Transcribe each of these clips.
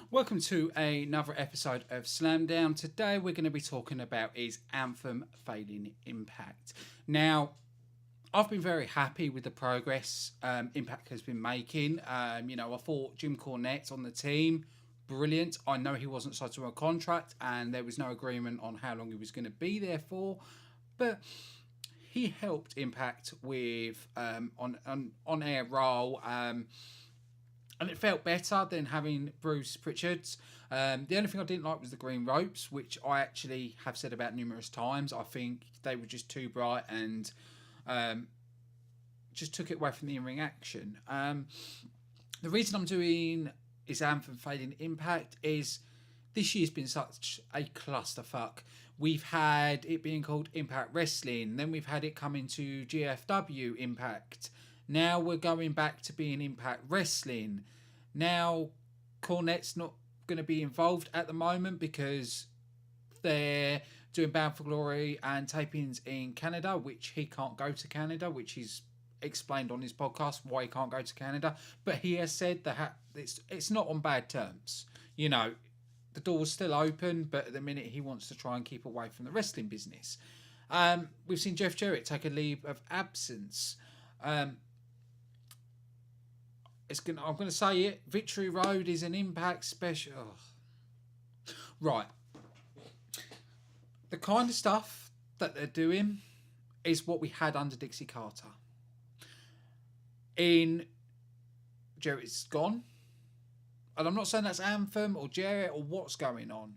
Welcome to another episode of Slamdown. Today we're going to be talking about is Anthem failing Impact. Now, I've been very happy with the progress Impact has been making. I thought Jim Cornette on the team, brilliant. I know he wasn't signed to a contract and there was no agreement on how long he was going to be there for, but he helped Impact with on-air role. And it felt better than having Bruce Pritchard's. The only thing I didn't like was the green ropes, which I actually have said about numerous times. I think they were just too bright and just took it away from the in-ring action. The reason I'm doing is Anthem failing Impact is this year's been such a clusterfuck. We've had it being called Impact Wrestling, then we've had it come into GFW Impact. Now we're going back to being Impact Wrestling. Now Cornette's not going to be involved at the moment because they're doing Bound for Glory and tapings in Canada, which he can't go to Canada, which he's explained on his podcast why he can't go to Canada. But he has said that it's not on bad terms. You know, the door's still open, but at the minute he wants to try and keep away from the wrestling business. We've seen Jeff Jarrett take a leave of absence. I'm going to say it. Victory Road is an Impact special. Oh. Right. The kind of stuff that they're doing is what we had under Dixie Carter. Jarrett's gone. And I'm not saying that's Anthem or Jarrett or what's going on.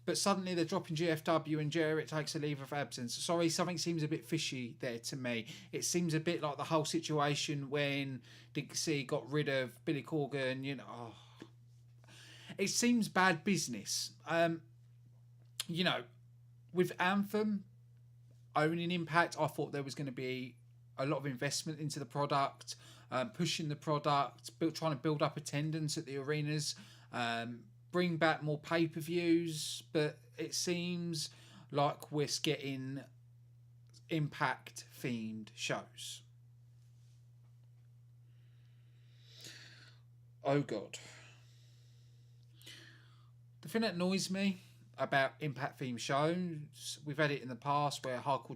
But suddenly they're dropping GFW and Jarrett takes a leave of absence. Sorry, something seems a bit fishy there to me. It seems a bit like the whole situation when Dixie got rid of Billy Corgan. It seems bad business. With Anthem owning Impact, I thought there was going to be a lot of investment into the product, pushing the product, trying to build up attendance at the arenas, bring back more pay-per-views, but it seems like we're getting Impact-themed shows. Oh, God. The thing that annoys me about Impact-themed shows, we've had it in the past where Impact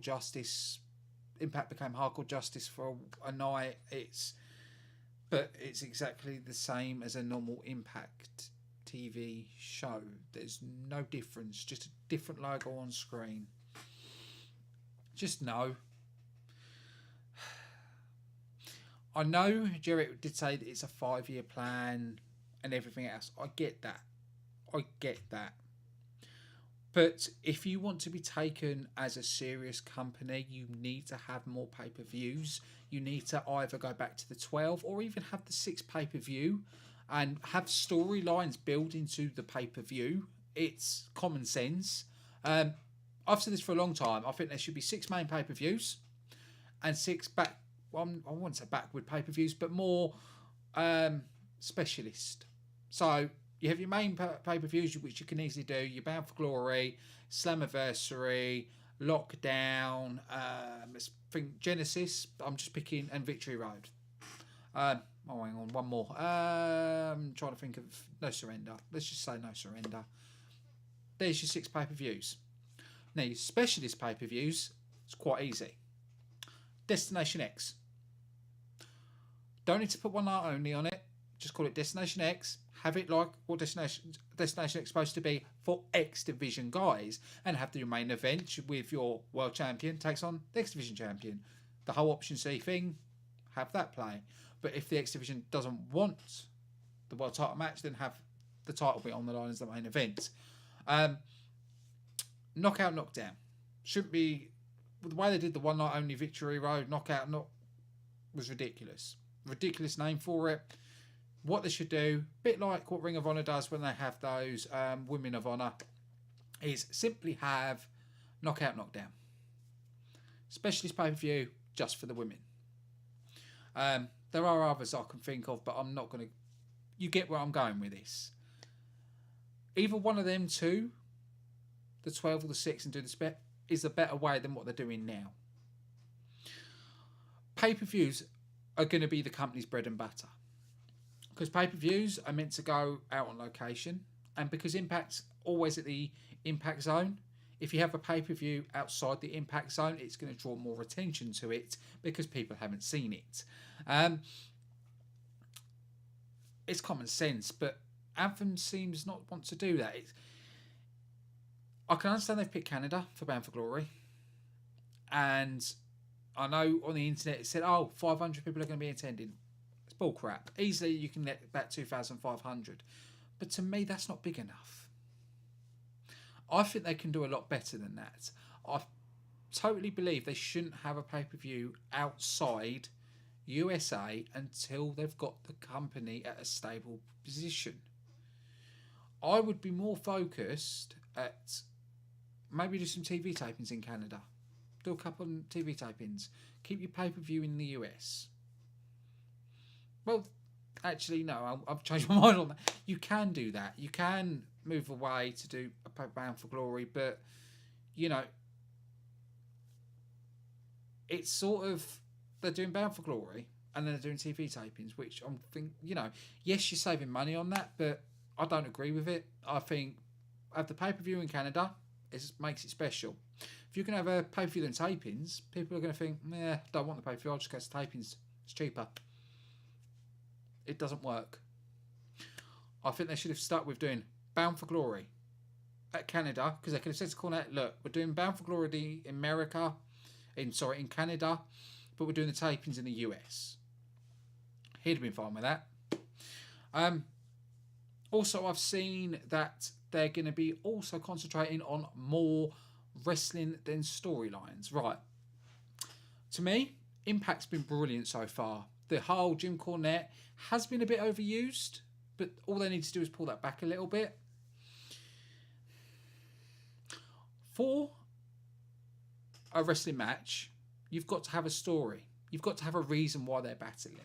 became Hardcore Justice for a night. But it's exactly the same as a normal Impact TV show. There's no difference, just a different logo on screen. Just no. I know Jarrett did say that it's a 5-year plan and everything else. I get that. But if you want to be taken as a serious company, you need to have more pay-per-views. You need to either go back to the 12 or even have the 6 pay-per-view and have storylines built into the pay-per-view. It's common sense. I've said this for a long time. I think there should be 6 main pay-per-views and 6 I wouldn't say backward pay-per-views, but more specialist. So you have your main pay-per-views, which you can easily do. Your Bound for Glory, Slammiversary, Lockdown, I think Genesis, I'm just picking, and Victory Road. Hang on, one more. I'm trying to think of No Surrender. Let's just say No Surrender. There's your 6 pay-per-views. Now, your specialist pay-per-views, it's quite easy. Destination X. Don't need to put one night only on it. Just call it Destination X. Have it like what Destination X is supposed to be for X Division guys. And have the main event with your world champion takes on the X Division champion. The whole Option C thing, have that play. But if the X Division doesn't want the world title match, then have the title be on the line as the main event. Knockout, knockdown. Shouldn't be... The way they did the one night only Victory Road, knockout, was ridiculous. Ridiculous name for it. What they should do, a bit like what Ring of Honor does when they have those Women of Honor, is simply have knockout, knockdown. Specialist pay-per-view just for the women. There are others I can think of, but I'm not going to... You get where I'm going with this. Either one of them two the 12 or the 6 and do the spec is a better way than what they're doing now. Pay-per-views are going to be the company's bread and butter, because pay-per-views are meant to go out on location, and because Impact's always at the Impact Zone, if you have a pay-per-view outside the Impact Zone, it's going to draw more attention to it because people haven't seen it. It's common sense, but Anthem seems not want to do that. I can understand they've picked Canada for Bound for Glory, and I know on the internet it said, 500 people are going to be attending. It's bullcrap. Easily you can get about 2,500. But to me, that's not big enough. I think they can do a lot better than that. I totally believe they shouldn't have a pay-per-view outside USA until they've got the company at a stable position. I would be more focused at maybe do some TV tapings in Canada. Do a couple of TV tapings. Keep your pay-per-view in the US. Well, actually, no, I've changed my mind on that. You can do that. You can move away to do a Bound for Glory, but, it's sort of, they're doing Bound for Glory and then they're doing TV tapings, which I'm thinking, yes, you're saving money on that, but I don't agree with it. I think have the pay-per-view in Canada, it makes it special. If you can have a pay-per-view and tapings, people are going to think, don't want the pay-per-view, I'll just go to tapings. It's cheaper. It doesn't work. I think they should have stuck with doing Bound for Glory at Canada, because they could have said to Cornette, look, we're doing Bound for Glory in in Canada, but we're doing the tapings in the US. He'd have been fine with that. Also, I've seen that they're going to be also concentrating on more wrestling than storylines. Right. To me, Impact's been brilliant so far. The whole Jim Cornette has been a bit overused, but all they need to do is pull that back a little bit. For a wrestling match, you've got to have a story. You've got to have a reason why they're battling.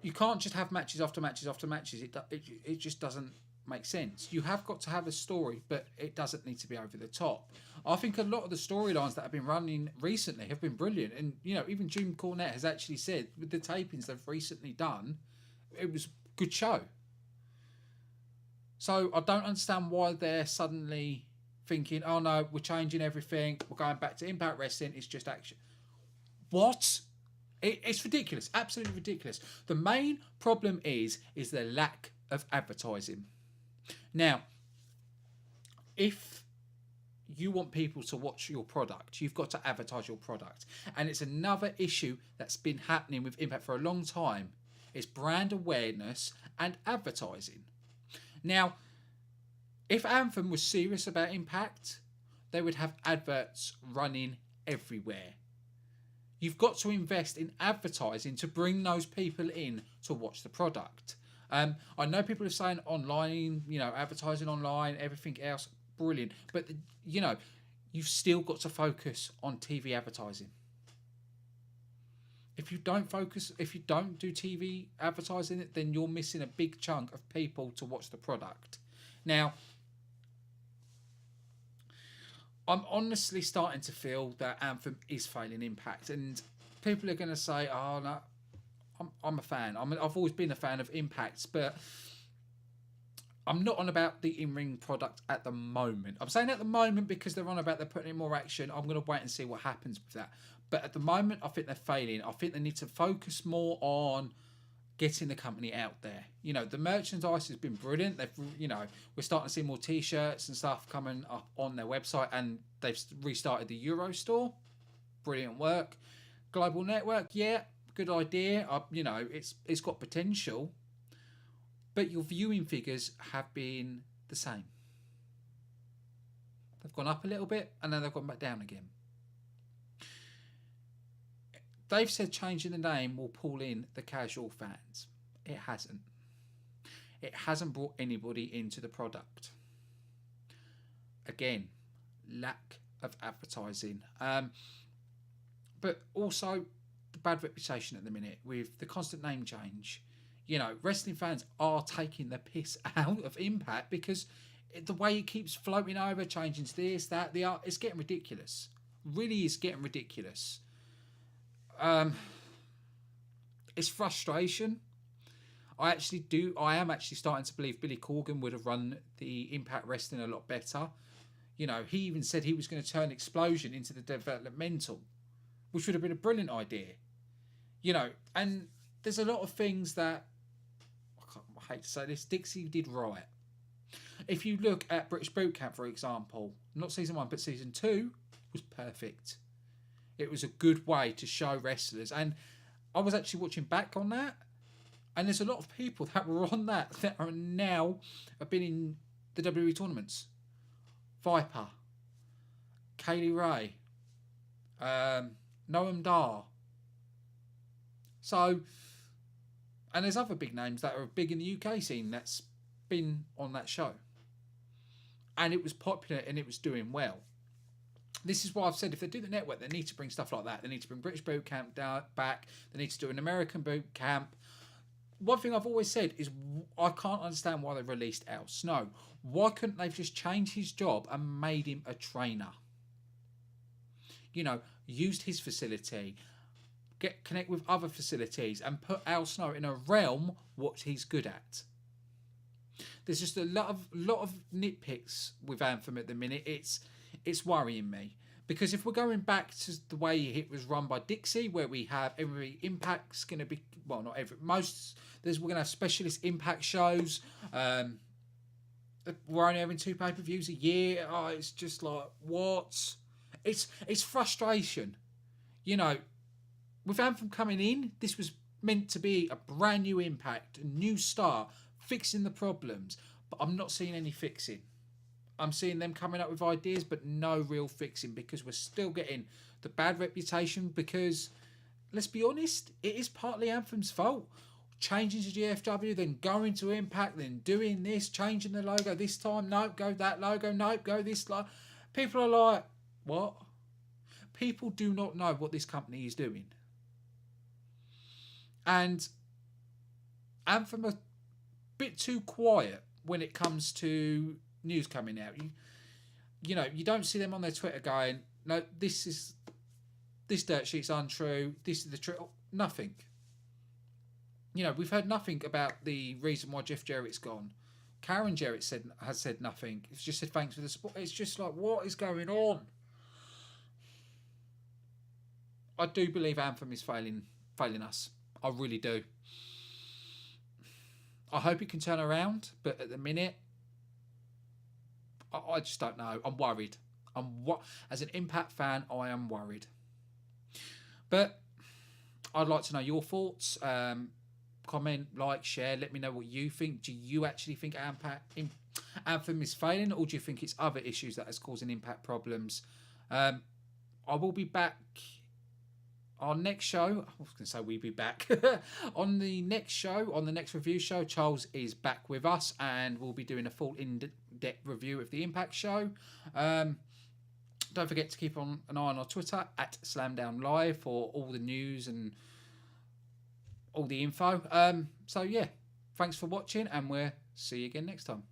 You can't just have matches after matches after matches. It just doesn't make sense. You have got to have a story, but it doesn't need to be over the top. I think a lot of the storylines that have been running recently have been brilliant. And, even Jim Cornette has actually said with the tapings they've recently done, it was a good show. So I don't understand why they're suddenly thinking, oh no, we're changing everything. We're going back to Impact Wrestling. It's just action. What? It's ridiculous. Absolutely ridiculous. The main problem is the lack of advertising. Now, if you want people to watch your product, you've got to advertise your product. And it's another issue that's been happening with Impact for a long time. It's brand awareness and advertising. Now, if Anthem was serious about Impact, they would have adverts running everywhere. You've got to invest in advertising to bring those people in to watch the product. I know people are saying online, advertising online, everything else, brilliant. But, you've still got to focus on TV advertising. If you don't do TV advertising, then you're missing a big chunk of people to watch the product. Now, I'm honestly starting to feel that Anthem is failing Impact, and people are going to say, "Oh no, I'm a fan. I've always been a fan of Impact's, but I'm not on about the in-ring product at the moment. I'm saying at the moment because they're on about they're putting in more action. I'm going to wait and see what happens with that. But at the moment, I think they're failing. I think they need to focus more on getting the company out there. The merchandise has been brilliant. We're starting to see more T-shirts and stuff coming up on their website, and they've restarted the Euro store. Brilliant work. Global Network, yeah, good idea. It's got potential, but your viewing figures have been the same. They've gone up a little bit, and then they've gone back down again. They've said changing the name will pull in the casual fans. It hasn't. It hasn't brought anybody into the product. Again, lack of advertising. But also the bad reputation at the minute with the constant name change. Wrestling fans are taking the piss out of Impact because the way it keeps floating over, changing to this, that, the art, it's getting ridiculous. Really is getting ridiculous. It's frustration. I am actually starting to believe Billy Corgan would have run the Impact Wrestling a lot better. You know, he even said he was going to turn Explosion into the developmental, which would have been a brilliant idea. You know, and there's a lot of things that, I hate to say this, Dixie did right. If you look at British Boot Camp, for example, not season 1, but season 2 was perfect. It was a good way to show wrestlers. And I was actually watching back on that, and there's a lot of people that were on that are now have been in the WWE tournaments. Viper, Kaylee Ray, Noam Dar. So, and there's other big names that are big in the UK scene that's been on that show. And it was popular and it was doing well. This is why I've said if they do the network, they need to bring stuff like that. They need to bring British Boot Camp back. They need to do an American Boot Camp. One thing I've always said is I can't understand why they released Al Snow. Why couldn't they just change his job and made him a trainer? You know, used his facility, connect with other facilities and put Al Snow in a realm what he's good at. There's just a lot of nitpicks with Anthem at the minute. It's worrying me, because if we're going back to the way it was run by Dixie, where we have every Impact's going to be, well, not every, most, we're going to have specialist Impact shows. We're only having 2 pay-per-views a year. Oh, it's just like, what? It's frustration. You know, with Anthem coming in, this was meant to be a brand new Impact, a new start, fixing the problems, but I'm not seeing any fixing. I'm seeing them coming up with ideas, but no real fixing, because we're still getting the bad reputation. Because, let's be honest, it is partly Anthem's fault. Changing to GFW, then going to Impact, then doing this, changing the logo this time. Nope, go that logo. Nope, go this logo. People are like, what? People do not know what this company is doing. And Anthem are a bit too quiet when it comes to news coming out. You know, you don't see them on their Twitter going, no, this dirt sheet's untrue, this is the truth. Nothing. You know, we've heard nothing about the reason why Jeff Jarrett's gone. Karen Jarrett has said nothing. It's just said thanks for the support. It's just like, what is going on? I do believe Anthem is failing us. I really do. I hope it can turn around, but at the minute, I just don't know. I'm worried. As an Impact fan, I am worried. But I'd like to know your thoughts. Comment, like, share. Let me know what you think. Do you actually think Anthem is failing, or do you think it's other issues that is causing Impact problems? I will be back. Our next show, I was going to say we'll be back. On the next show, on the next review show, Charles is back with us and we'll be doing a full in-depth review of the Impact show. Don't forget to keep an eye on our Twitter at Slamdown Live for all the news and all the info. So yeah, thanks for watching and we'll see you again next time.